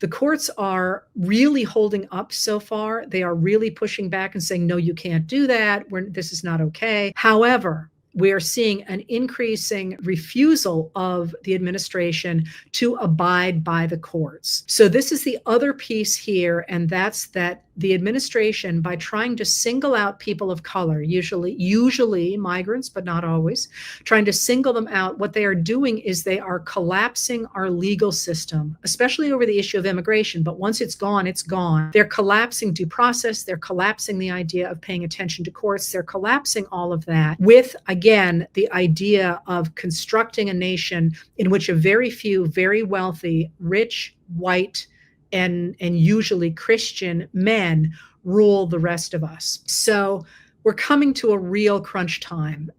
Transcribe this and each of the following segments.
The courts are really holding up so far. They are really pushing back and saying, no, you can't do that. This is not okay. However, we are seeing an increasing refusal of the administration to abide by the courts. So this is the other piece here, and that's that the administration, by trying to single out people of color, usually migrants, but not always, trying to single them out, what they are doing is they are collapsing our legal system, especially over the issue of immigration. But once it's gone, it's gone. They're collapsing due process. They're collapsing the idea of paying attention to courts. They're collapsing all of that with, again, the idea of constructing a nation in which a very few, very wealthy, rich, white, and usually Christian men rule the rest of us. So we're coming to a real crunch time.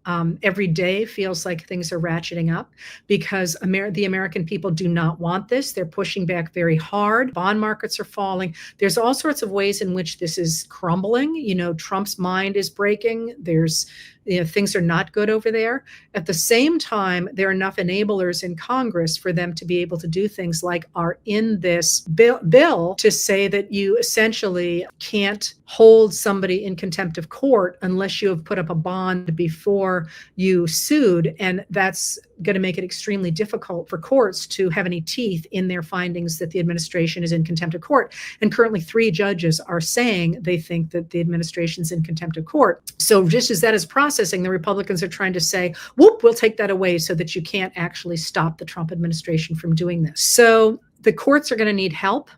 Every day feels like things are ratcheting up because the American people do not want this. They're pushing back very hard. Bond markets are falling. There's all sorts of ways in which this is crumbling. Trump's mind is breaking. Things are not good over there. At the same time, there are enough enablers in Congress for them to be able to do things like are in this bill to say that you essentially can't hold somebody in contempt of court unless you have put up a bond before you sued. And that's going to make it extremely difficult for courts to have any teeth in their findings that the administration is in contempt of court. And currently 3 judges are saying they think that the administration's in contempt of court. So just as that is processing, the Republicans are trying to say, whoop, we'll take that away so that you can't actually stop the Trump administration from doing this. So the courts are going to need help.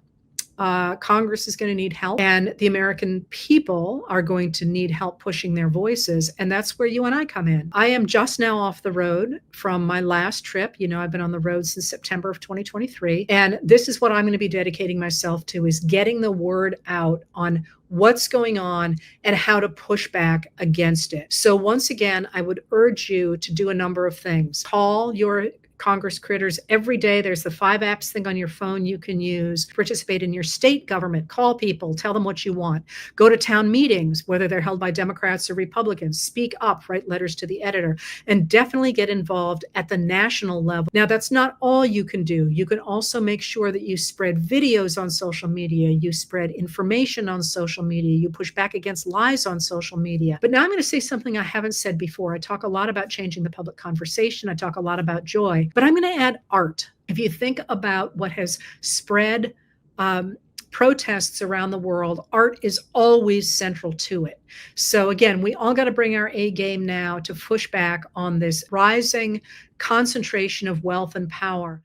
Congress is going to need help, and the American people are going to need help pushing their voices. And that's where you and I come in. I am just now off the road from my last trip. I've been on the road since September of 2023. And this is what I'm going to be dedicating myself to, is getting the word out on what's going on and how to push back against it. So once again, I would urge you to do a number of things. Call your Congress critters every day. There's the 5 apps thing on your phone you can use. Participate in your state government. Call people. Tell them what you want. Go to town meetings, whether they're held by Democrats or Republicans. Speak up. Write letters to the editor. And definitely get involved at the national level. Now, that's not all you can do. You can also make sure that you spread videos on social media. You spread information on social media. You push back against lies on social media. But now I'm going to say something I haven't said before. I talk a lot about changing the public conversation. I talk a lot about joy. But I'm going to add art. If you think about what has spread protests around the world, art is always central to it. So again, we all got to bring our A game now to push back on this rising concentration of wealth and power.